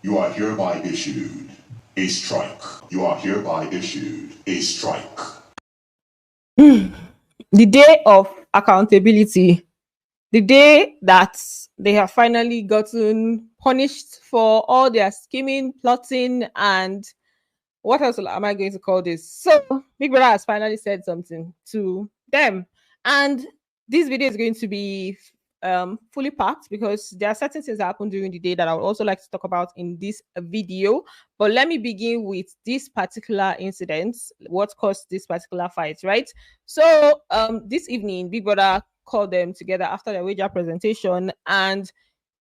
You are hereby issued a strike. You are hereby issued a strike. The day of accountability, the day that they have finally gotten punished for all their scheming, plotting, and what else am I going to call this? So, Big Brother has finally said something to them. And this video is going to be fully packed because there are certain things that happened during the day that I would also like to talk about in this video. But let me begin with this particular incident, what caused this particular fight, right? So, this evening, Big Brother called them together after their wager presentation and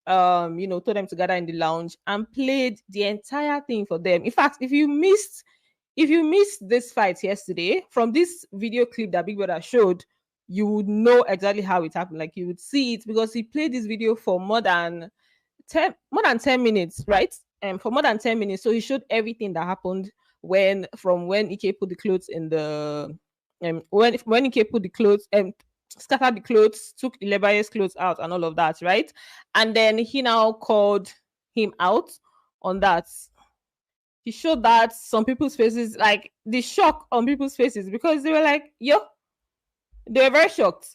told them to gather in the lounge and played the entire thing for them. In fact, if you missed this fight yesterday, from this video clip that Big Brother showed, you would know exactly how it happened. Like you would see it because he played this video for more than 10 minutes, right? For more than 10 minutes. So he showed everything that happened from when Ike put the clothes in the when Ike put the clothes and scattered the clothes, took Ilebaye's clothes out and all of that, right? And then he now called him out on that. He showed that some people's faces, like the shock on people's faces, because they were like, yo, they were very shocked.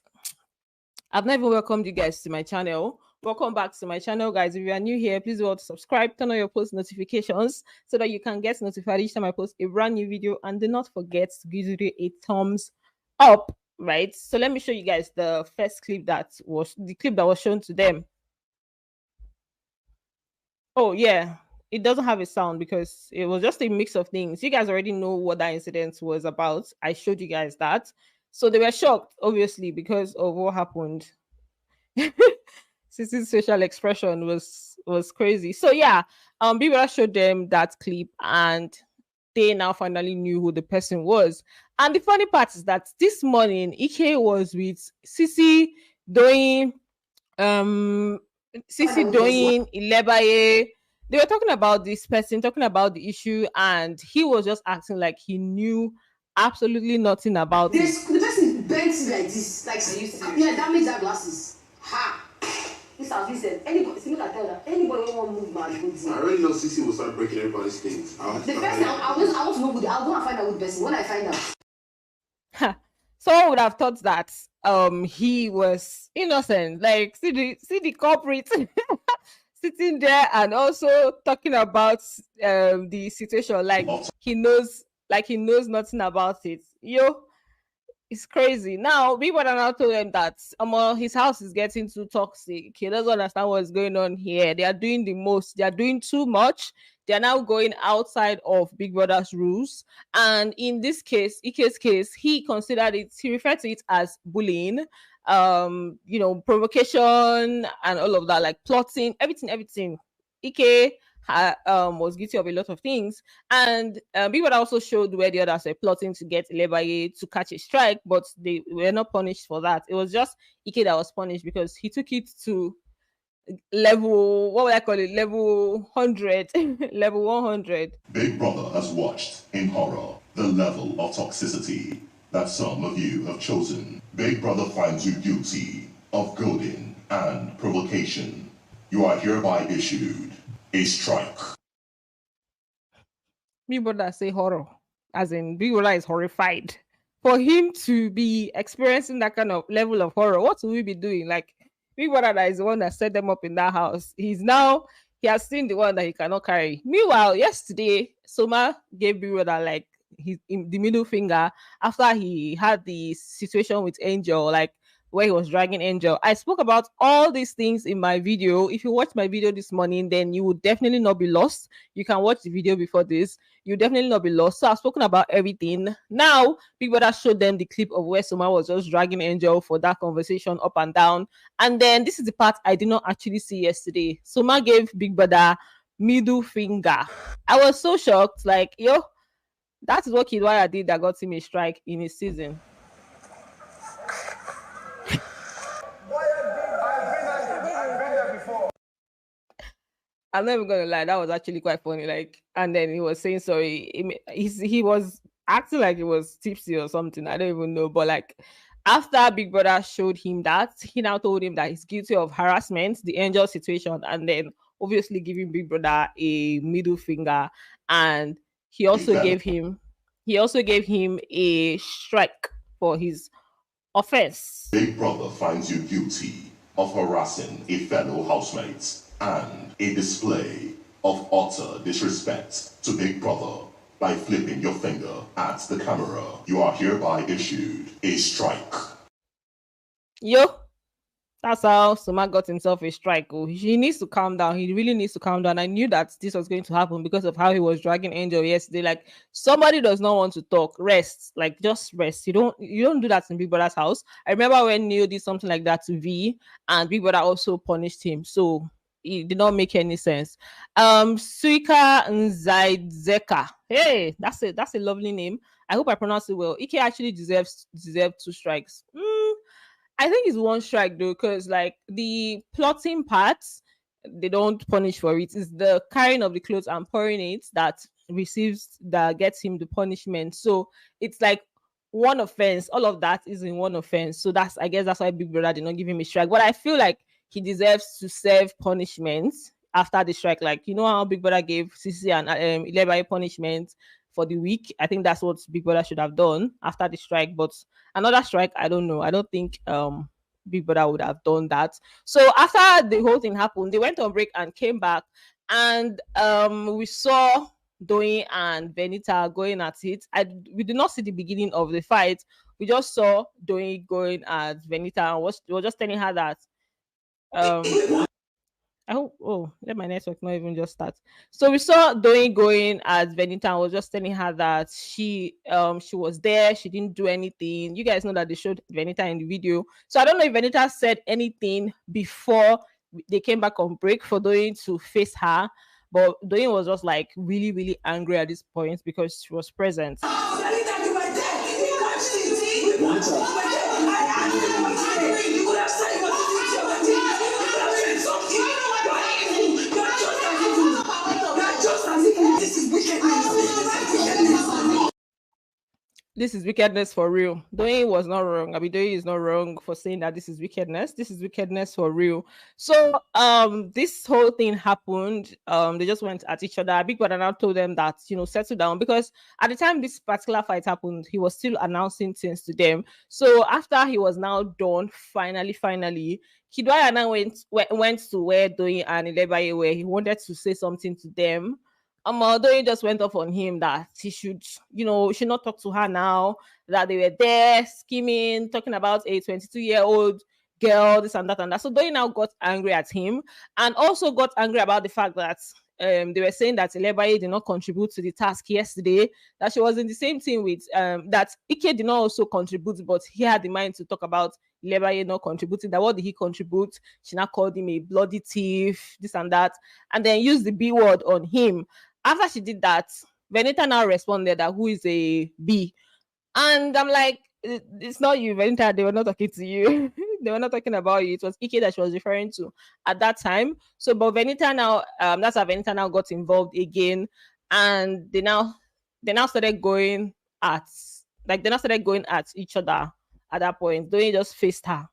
I've never welcomed you guys to my channel. Welcome back to my channel, guys. If you are new here, please do subscribe, turn on your post notifications so that you can get notified each time I post a brand new video. And do not forget to give the video a thumbs up, right? So let me show you guys the first clip that was shown to them. Oh yeah, it doesn't have a sound because it was just a mix of things. You guys already know what that incident was about. I showed you guys that. So they were shocked, obviously, because of what happened. Sissy's facial expression was crazy. So yeah, Bibra showed them that clip and they now finally knew who the person was. And the funny part is that this morning Ike was with Sissy doing Ilebaye. They were talking about this person, talking about the issue, and he was just acting like he knew absolutely nothing about it. The person bent like this, like yeah, damage that glasses. Ha! This has been said. Anybody, see me, I tell that anybody won't move my goods. I already know Sissy will start breaking everybody's things. The person I want to know who I'll go and find out who the person when I find out. Someone would have thought that he was innocent. Like see the culprit sitting there and also talking about the situation like he knows nothing about it. Yo, it's crazy. Now people are now told him that his house is getting too toxic. He doesn't understand what's going on here. They are doing the most. They are doing too much. They are now going outside of Big Brother's rules. And in this case, Ike's case, he referred to it as bullying, provocation and all of that, like plotting, everything. Ike was guilty of a lot of things. And Big Brother also showed where the others were plotting to get Ilebaye to catch a strike, but they were not punished for that. It was just Ike that was punished because he took it to level 100. Level 100. Big Brother has watched in horror the level of toxicity that some of you have chosen. Big Brother finds you guilty of goading and provocation. You are hereby issued a strike. Big Brother say horror, as in Big Brother is horrified. For him to be experiencing that kind of level of horror, what will we be doing? Like Big Brother that is the one that set them up in that house. He has seen the one that he cannot carry. Meanwhile, yesterday, Soma gave Big Brother like the middle finger after he had the situation with Angel, like where he was dragging Angel. I spoke about all these things in my video. If you watch my video this morning, then you would definitely not be lost. You can watch the video before this. You definitely not be lost. So I've spoken about everything. Now, Big Brother showed them the clip of where Soma was just dragging Angel for that conversation up and down. And then this is the part I did not actually see yesterday. Soma gave Big Brother middle finger. I was so shocked. Like, yo, that is what Kidwaya did that got him a strike in his season. I'm not even gonna lie, that was actually quite funny. Like, and then he was saying sorry. He was acting like he was tipsy or something. I don't even know, but like, After Big Brother showed him that, he now told him that he's guilty of harassment, the angel situation, and then obviously giving Big Brother a middle finger. And he also Fellow. gave him a strike for his offense. Big Brother finds you guilty of harassing a fellow housemate and a display of utter disrespect to Big Brother by flipping your finger at the camera. You are hereby issued a strike. Yo, that's how Soma got himself a strike. Oh, he needs to calm down. He really needs to calm down. I knew that this was going to happen because of how he was dragging Angel yesterday. Like, somebody does not want to talk. Rest. Like, just rest. You don't do that in Big Brother's house. I remember when Neo did something like that to V, and Big Brother also punished him. So it did not make any sense. Suika Nzaidzeka. Hey, that's a lovely name. I hope I pronounced it well. Ike actually deserved 2 strikes. I think it's 1 strike though, because like the plotting parts, they don't punish for it. It's the carrying of the clothes and pouring it that gets him the punishment. So it's like 1 offense. All of that is in 1 offense. So I guess that's why Big Brother did not give him a strike. But I feel like he deserves to serve punishment after the strike. Like, you know how Big Brother gave Sisi and Ileba punishment for the week. I think that's what Big Brother should have done after the strike. But another strike, I don't know. I don't think Big Brother would have done that. So after the whole thing happened, they went on break and came back, and we saw Doyin and Venita going at it. We did not see the beginning of the fight. We just saw Doyin going at Venita and we were just telling her that I hope. Oh, let my network not even just start. So we saw Doyin going at Venita and was just telling her that she was there. She didn't do anything. You guys know that they showed Venita in the video. So I don't know if Venita said anything before they came back on break for Doyin to face her. But Doyin was just like really, really angry at this point because she was present. Venita, you were there. We watched it. We watched it. You were there. I asked you what you did. You could have said what you did. You could have said something. You're just as evil. You're just as evil. This is wickedness. This is wickedness for real. Doyin was not wrong. Doyin is not wrong for saying that this is wickedness. This is wickedness for real. So this whole thing happened. They just went at each other. Big Brother now told them that, settle down, because at the time this particular fight happened, he was still announcing things to them. So after he was now done, finally, Kidwaya now went to where Doyin and Ilebaye were. He wanted to say something to them. Doyin just went off on him that he should not talk to her now, that they were there scheming, talking about a 22-year-old girl, this and that and that. So Doyin now got angry at him and also got angry about the fact that they were saying that Ilebaye did not contribute to the task yesterday, that she was in the same team with that Ike did not also contribute, but he had the mind to talk about Ilebaye not contributing. That what did he contribute? She now called him a bloody thief, this and that, and then used the B word on him. After she did that, Venita now responded that who is a B. And I'm like, it's not you, Venita. They were not talking to you. They were not talking about you. It was Ike that she was referring to at that time. So, but Venita now, that's how Venita now got involved again. And they now started going at each other at that point. Don't you just faced her?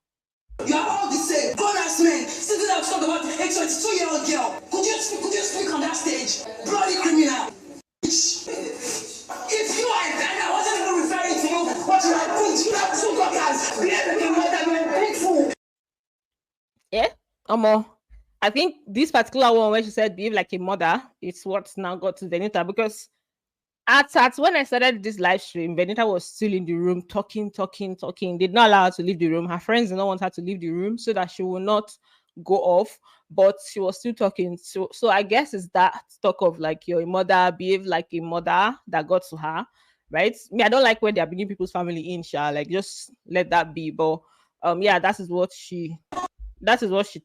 You are all the same. Grown-ass men sitting there to talk about a 22-year-old girl. Could you speak on that stage? Bloody criminal. If you are a guy, I wasn't even referring to you. But you are bitch. You have 2 daughters. Behave like a mother. You are a big fool. Yeah, I think this particular one where she said behave like a mother, it's what now got to Venita, because at when I started this live stream, Venita was still in the room talking. They did not allow her to leave the room. Her friends did not want her to leave the room so that she will not go off, but she was still talking. So I guess it's that talk of like you're a mother, behave like a mother that got to her, right? I don't like when they're bringing people's family in, like just let that be. But yeah, that is what she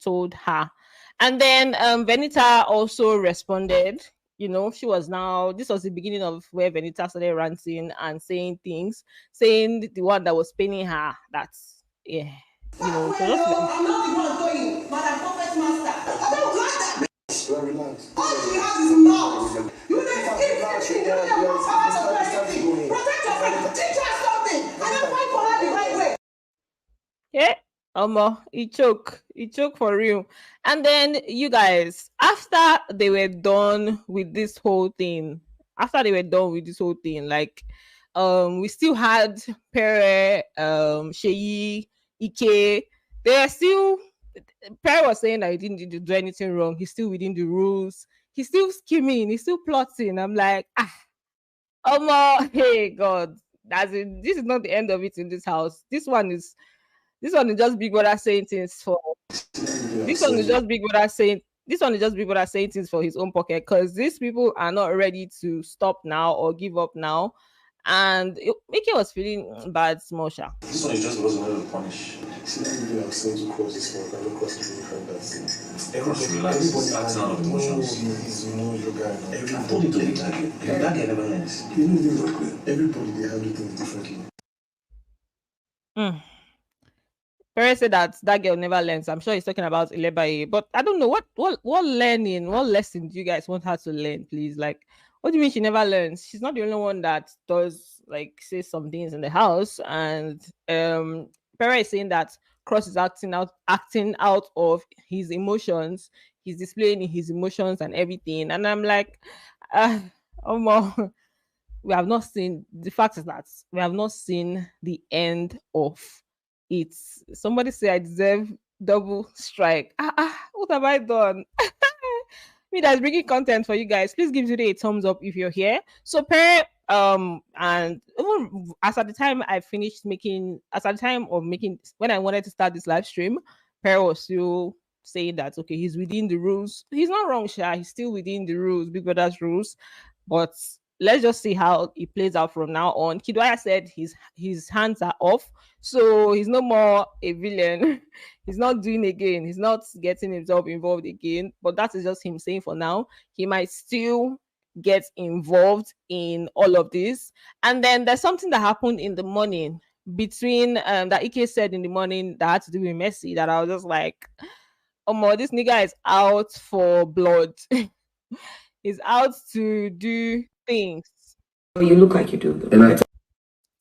told her. And then Venita also responded. This was the beginning of where Venita started ranting and saying things, saying the one that was paining her. That's, yeah. I'm not the one going, but I'm puppet master. I don't like that. Relax. All she has is mouth. You don't have power to do anything. Protect your friend. Teach her something. I don't fight for her the right way. He choke for real. And then you guys, after they were done with this whole thing, like we still had Pere, Sheyi, Ike. They are still Perry was saying that he didn't do anything wrong. He's still within the rules. He's still scheming. He's still plotting. I'm like, hey God, this is not the end of it in this house. This one is just Big Brother saying things for. This one is just Big Brother saying. This one is just Big Brother saying things for his own pocket because these people are not ready to stop now or give up now. And Mickey was feeling bad, small sha. This one is just because we wanted to punish. See, everybody I've seen to cross this one, I don't cross to different that. Everybody relax, acting out of emotions. You know your guy. I told you to be target. That guy never learns. You know exactly. Everybody they handle things differently. Perez said that girl never learns. I'm sure he's talking about Ilebaye, but I don't know what learning, what lesson do you guys want her to learn, please? Like, what do you mean she never learns? She's not the only one that does like say some things in the house, and Perez is saying that Cross is acting out of his emotions. He's displaying his emotions and everything, and I'm like, oh we have not seen the fact is that we have not seen the end of it. Somebody say I deserve double strike. What have I done? Me that's bringing content for you guys. Please give today a thumbs up if you're here. So and even as at the time I finished making as at the time of making when I wanted to start this live stream, Per was still saying that okay, he's within the rules. He's not wrong, Sha. He's still within the rules, Big Brother's rules. But let's just see how it plays out from now on. Kidwaya said his hands are off, so he's no more a villain. He's not doing again. He's not getting himself involved again. But that is just him saying for now. He might still get involved in all of this. And then there's something that happened in the morning between that Ike said in the morning that had to do with Messi that I was just like, oh, this nigga is out for blood. He's out to do things. You look like you do.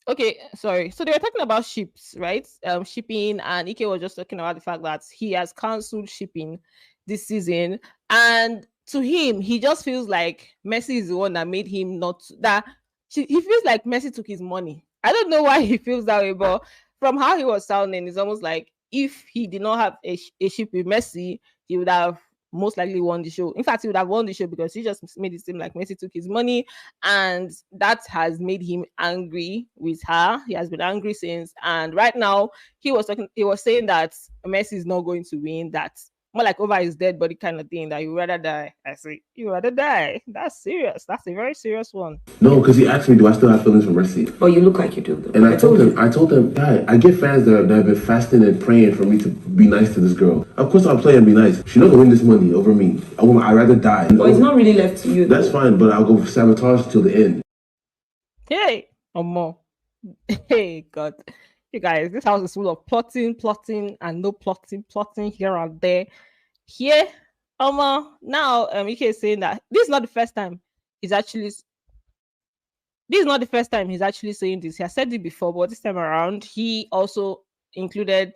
Okay, sorry. So they were talking about ships, right? Shipping, and Ike was just talking about the fact that he has cancelled shipping this season, and to him, he just feels like Messi is the one that made him not that. He feels like Messi took his money. I don't know why he feels that way, but from how he was sounding, it's almost like if he did not have a ship with Messi, he would have most likely won the show. In fact, he would have won the show because he just made it seem like Messi took his money, and that has made him angry with her. He has been angry since, and right now he was saying that Messi is not going to win. That more like over his dead body kind of thing. That you rather die. I say you rather die. That's serious. That's a very serious one. No, because he asked me, do I still have feelings for Messi? Oh, you look like you do. Though. And I told him, God, I get fans that have been fasting and praying for me to be nice to this girl. Of course I'll play and be nice. She doesn't win this money over me. I'd rather die. But it's not really left to you. That's fine, but I'll go sabotage till the end. Hey, more. Hey, God. You guys, this house is full of plotting, and no plotting here and there. Here, now, Ike is saying that this is not the first time he's actually saying this. He has said it before, but this time around, he also included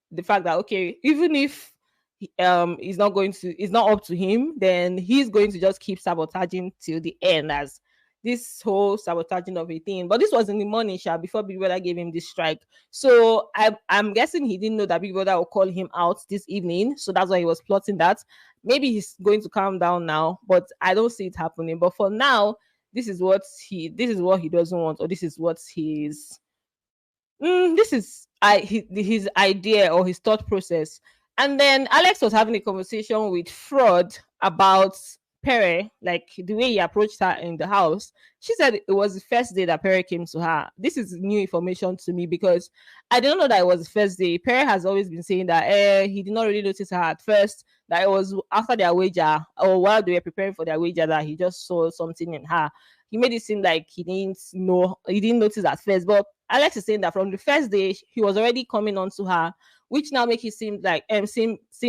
the fact that okay, even if it's not up to him, then he's going to just keep sabotaging till the end as this whole sabotaging of a thing. But this was in the morning, Sha, before Big Brother gave him this strike. So I'm guessing he didn't know that Big Brother will call him out this evening. So that's why he was plotting that. Maybe he's going to calm down now, but I don't see it happening. But for now, this is what he doesn't want, or this is what his his idea or his thought process. And then Alex was having a conversation with Fraud about Pere, like the way he approached her in the house. She said it was the first day that Pere came to her. This is new information to me because I didn't know that it was the first day. Pere has always been saying that he did not really notice her at first, that it was after their wager or while they were preparing for their wager that he just saw something in her. He made it seem like he didn't notice at first. But Alex is saying that from the first day he was already coming on to her, which now makes it seem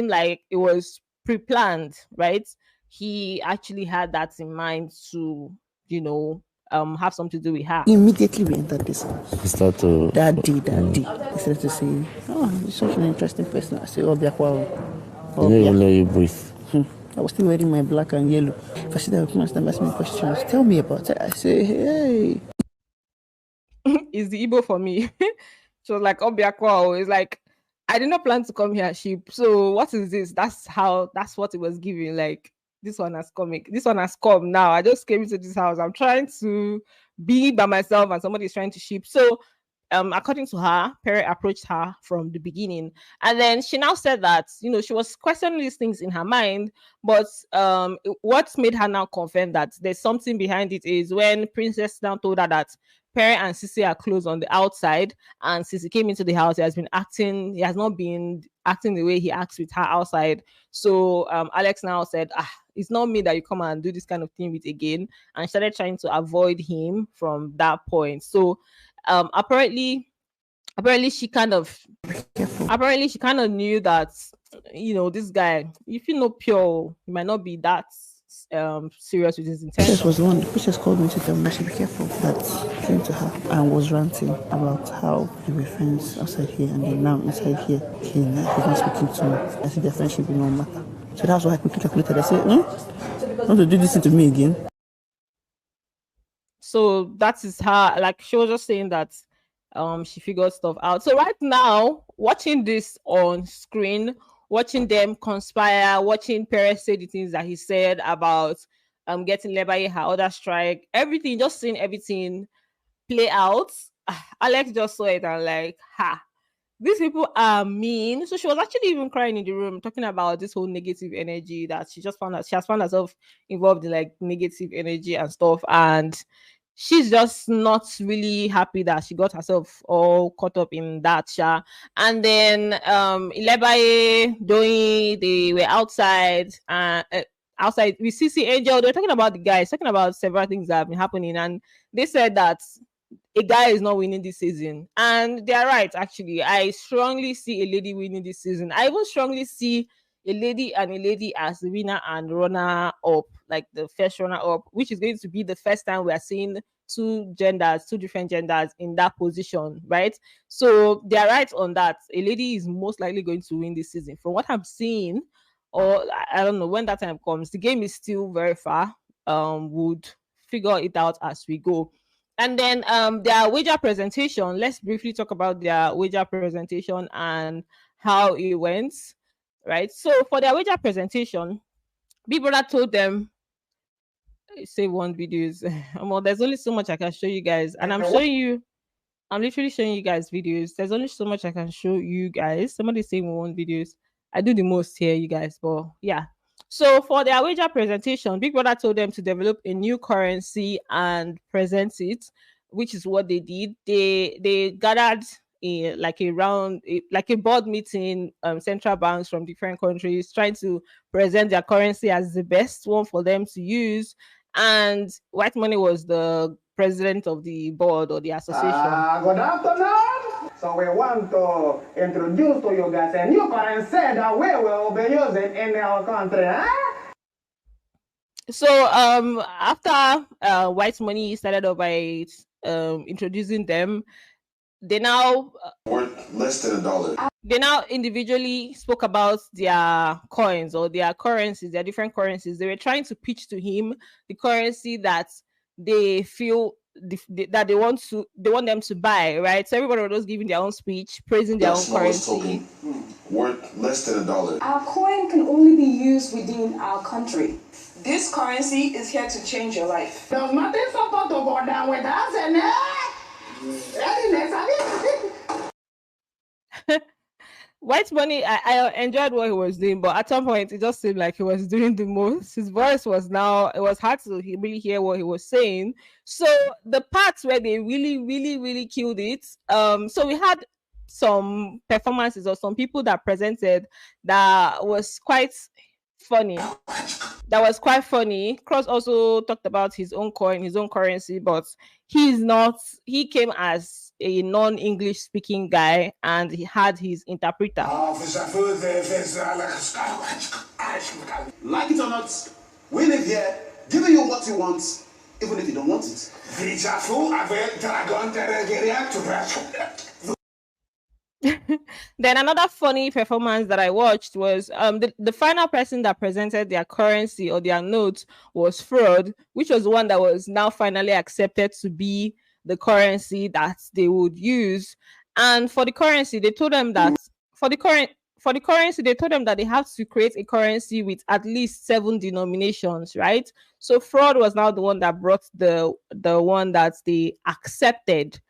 like it was pre-planned, right? He actually had that in mind to, have something to do with her. Immediately we entered this house. He started to. Daddy. He started to say, "Oh, you're such an interesting person." I said, "Oh, Biakwa." He didn't even let you breathe. I was still wearing my black and yellow. If I see that, I start asking me questions. Tell me about it. I say, "Hey." Is the Igbo for me. She was like, Obiakwa. It's like, I did not plan to come here, sheep. So what is this? That's what it was giving. Like, this one has come. This one has come now. I just came into this house. I'm trying to be by myself and somebody's trying to sheep. So according to her, Perry approached her from the beginning. And then she now said that, she was questioning these things in her mind. But what made her now confirm that there's something behind it is when Princess now told her that Perry and Sissy are close on the outside, and Sissy came into the house. He has not been acting the way he acts with her outside. So Alex now said, it's not me that you come and do this kind of thing with again, and started trying to avoid him from that point. So apparently she kind of knew that this guy, if you know pure, he might not be that serious with his intention. Princess was the one. The princess called me to tell me I should be careful. That came to her and was ranting about how they were friends outside here, and then now inside here, he's not speaking to me. I said their friendship will not matter. So that's why I quickly calculated. I said, don't do this to me again. So that is her. Like, she was just saying that she figured stuff out. So right now, watching this on screen, watching them conspire, watching Perez say the things that he said about getting Lebaye her other strike, everything, just seeing everything play out. Alex just saw it and like, these people are mean. So she was actually even crying in the room, talking about this whole negative energy that she has found herself involved in, like negative energy and stuff. And she's just not really happy that she got herself all caught up in that. And then Ilebaye, Doi, they were outside with CC Angel. They're talking about the guys, talking about several things that have been happening. And they said that a guy is not winning this season. And they're right, actually. I strongly see a lady winning this season. I even strongly see a lady as the winner and runner up, like the first runner up, which is going to be the first time we are seeing two different genders in that position, right? So they're right on that. A lady is most likely going to win this season. From what I'm seeing, or I don't know when that time comes, the game is still very far. Would figure it out as we go. And then their wager presentation, let's briefly talk about their wager presentation and how it went, right? So for their wager presentation, Big Brother told them, save one videos. Well, there's only so much I can show you guys. And I'm literally showing you guys videos. There's only so much I can show you guys. Somebody's saying we want videos. I do the most here, you guys, but yeah. So for their wager presentation, Big Brother told them to develop a new currency and present it, which is what they did. They gathered like a board meeting, central banks from different countries, trying to present their currency as the best one for them to use. And White Money was the president of the board or the association. Good afternoon. So we want to introduce to you guys a new currency that we will be using in our country. So after White Money started off by introducing them, they now worth less than $1. They now individually spoke about their coins or their currencies, their different currencies. They were trying to pitch to him the currency that they feel that they want them to buy, right? So everybody was just giving their own speech, praising their own currency. Worth less than $1. Our coin can only be used within our country. This currency is here to change your life. Does nothing supposed to go down with us and White Money, I enjoyed what he was doing, but at some point it just seemed like he was doing the most. His voice was it was hard to really hear what he was saying. So the parts where they really, really, really killed it. So we had some performances or some people that presented that was quite funny. Cross also talked about his own coin, his own currency, but he came as a non-English speaking guy and he had his interpreter. Like it or not, we live here, giving you what you want, even if you don't want it. Then another funny performance that I watched was the final person that presented their currency or their notes was Fraud, which was one that was now finally accepted to be the currency that they would use. And for the currency, they told them that for the current for the currency, they told them that they have to create a currency with at least 7 denominations, right? So Fraud was now the one that brought the one that they accepted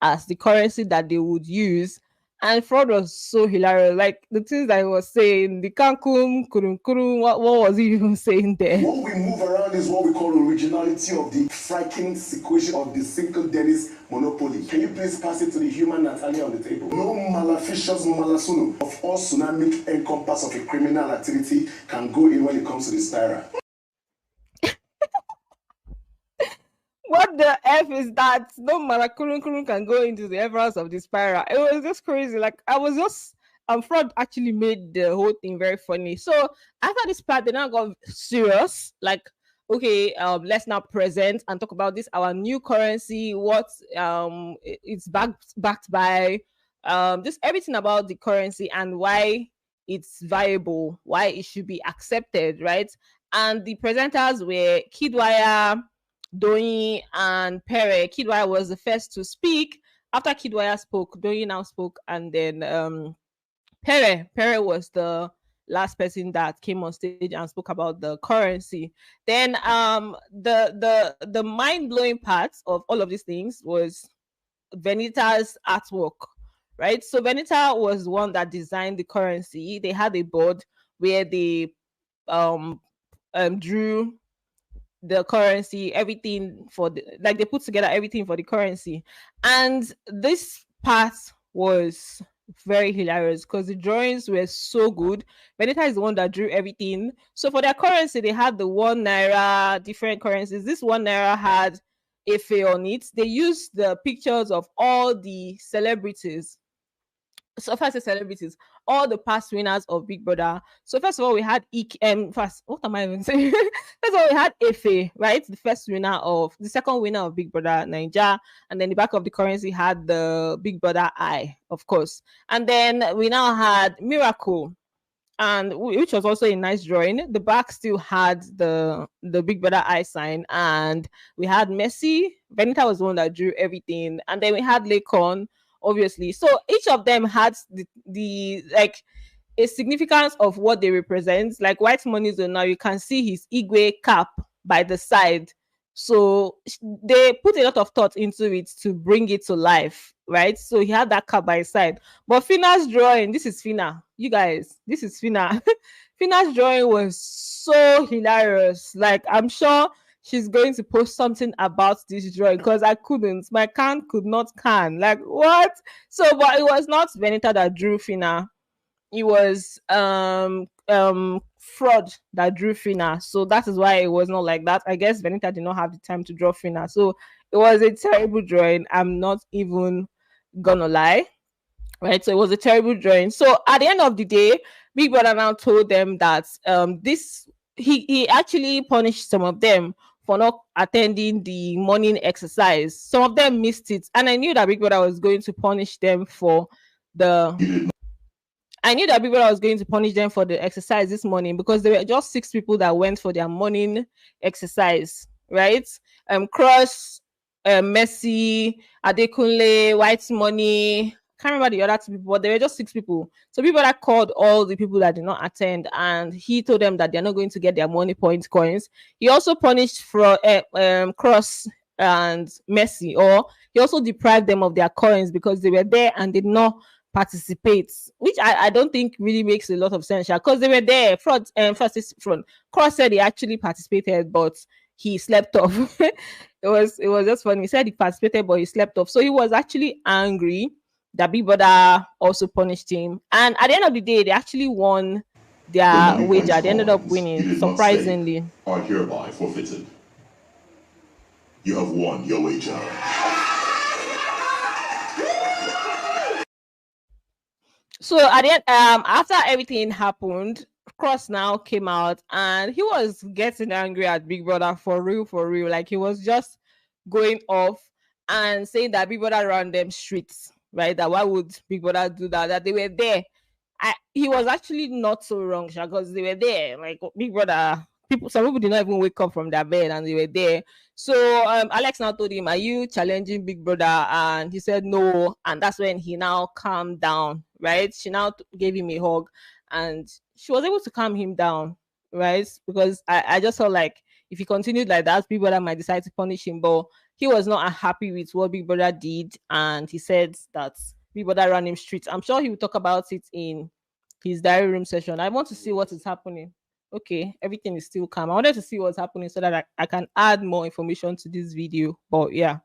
as the currency that they would use. And Fraud was so hilarious. Like the things that he was saying, the kankum, kurum kurum, what was he even saying there? What we move around is what we call originality of the striking sequence of the single Dennis monopoly. Can you please pass it to the human Natalia on the table? No malaficious malasuno of all tsunami encompass of a criminal activity can go in when it comes to the spiral. What the F is that? No Marakurun can go into the emeralds of the spiral. It was just crazy. Like I was just Fraud actually made the whole thing very funny. So after this part, they now got serious. Like, okay, let's now present and talk about this, our new currency, what it's backed by, just everything about the currency and why it's viable, why it should be accepted, right? And the presenters were Kidwire, Doyi, and Pere. Kidwire was the first to speak. After Kidwire spoke, Doyi now spoke, and then Pere was the last person that came on stage and spoke about the currency. Then the mind-blowing part of all of these things was Venita's artwork, right? So Venita was one that designed the currency. They had a board where they drew the currency, everything for the, like they put together everything for the currency. And this part was very hilarious because the drawings were so good. Benita is the one that drew everything. So for their currency, they had the 1 naira, different currencies. This 1 naira had Efe on it. They used the pictures of all the celebrities. So first the celebrities, all the past winners of Big Brother. So first of all, we had first, what am I even saying? First of all, we had Efe, right? The second winner of Big Brother Nigeria, and then the back of the currency had the Big Brother eye, of course. And then we now had Miracle, and which was also a nice drawing. The back still had the Big Brother eye sign, and we had Messi. Benita was the one that drew everything, and then we had Lakon, obviously. So each of them had the like a significance of what they represent. Like White Money Zone, now you can see his Igwe cap by the side. So they put a lot of thought into it to bring it to life, right? So he had that cap by his side. But Fina's drawing, this is Fina. You guys, this is Fina. Fina's drawing was so hilarious. Like I'm sure she's going to post something about this drawing because I couldn't. My can could not can. Like what? So, but it was not Benita that drew Fina. It was Fraud that drew Fina. So that is why it was not like that. I guess Benita did not have the time to draw Fina. So it was a terrible drawing. I'm not even gonna lie. Right. So it was a terrible drawing. So at the end of the day, Big Brother now told them that this he actually punished some of them for not attending the morning exercise. Some of them missed it. And I knew that Big Brother was going to punish them for the exercise this morning because there were just 6 people that went for their morning exercise, right? Cross, Messi, Adekunle, White Money. Can't remember the other 2 people, but there were just 6 people. So people that called all the people that did not attend, and he told them that they're not going to get their money point coins. He also punished for Cross and Messi, or he also deprived them of their coins because they were there and did not participate, which I don't think really makes a lot of sense because they were there. Fraud, first is Front. Cross said he actually participated, but he slept off. it was just funny. He said he participated, but he slept off. So he was actually angry that Big Brother also punished him. And at the end of the day, they actually won their wager. They ended up winning, surprisingly. Are hereby forfeited. You have won your wager. So at the end, after everything happened, Cross now came out and he was getting angry at Big Brother for real, for real. Like he was just going off and saying that Big Brother ran them streets, right? That why would Big Brother do that? That they were there. He was actually not so wrong, because they were there. Like Big Brother, some people did not even wake up from their bed and they were there. So Alex now told him, "Are you challenging Big Brother?" And he said no, and that's when he now calmed down. Right? She now gave him a hug, and she was able to calm him down. Right? Because I just felt like if he continued like that, Big Brother might decide to punish him. But he was not happy with what Big Brother did, and he said that Big Brother ran him streets. I'm sure he will talk about it in his diary room session. I want to see what is happening. Okay, everything is still calm. I wanted to see what's happening so that I can add more information to this video. But yeah,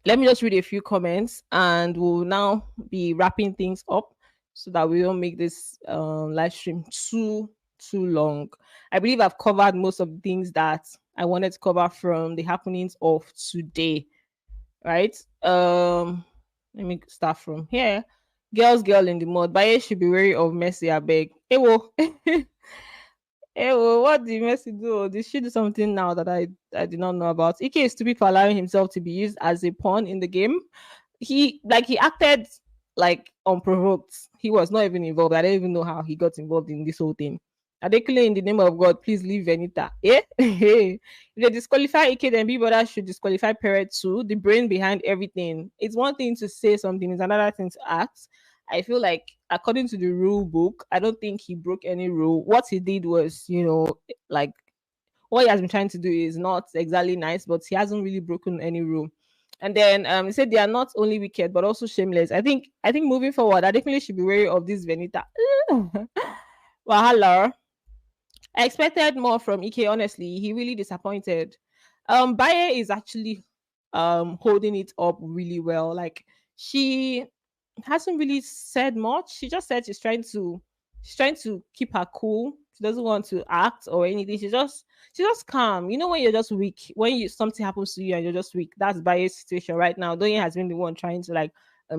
let me just read a few comments and we'll now be wrapping things up so that we don't make this live stream too long. I believe I've covered most of the things that I wanted to cover from the happenings of today, right? Let me start from here. Girl in the mud. Baye should be wary of Messi, I beg. Ewo. Ewo, what did Messi do? Did she do something now that I did not know about? Ike is stupid for allowing himself to be used as a pawn in the game. He acted like unprovoked. He was not even involved. I don't even know how he got involved in this whole thing. Adekule, in the name of God, please leave Venita. Eh? If they disqualify Ike, then Bibota should disqualify Perret too. The brain behind everything. It's one thing to say something, it's another thing to act. I feel like, according to the rule book, I don't think he broke any rule. What he did was, like what he has been trying to do is not exactly nice, but he hasn't really broken any rule. And then he said they are not only wicked but also shameless. I think moving forward, I definitely should be wary of this Venita. Wahala. I expected more from Ike, honestly. He really disappointed. Baye is actually holding it up really well. Like she hasn't really said much. She just said she's trying to keep her cool. She doesn't want to act or anything. She's just calm. You know when you're just weak, when something happens to you and you're just weak. That's Baye's situation right now. Doyen has been the one trying to like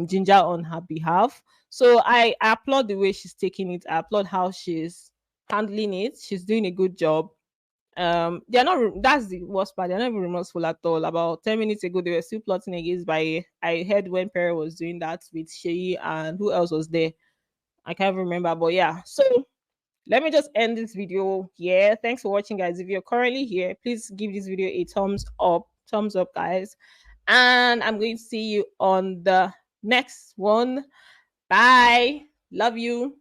ginger on her behalf. So I applaud the way she's taking it. I applaud how she's handling it. She's doing a good job. They're not that's the worst part. They're not even remorseful at all. About 10 minutes ago they were still plotting against Baye. I heard when Perry was doing that with Shay, and who else was there, I can't remember. But yeah, so let me just end this video here. Thanks for watching, guys. If you're currently here, please give this video a thumbs up, guys, and I'm going to see you on the next one. Bye. Love you.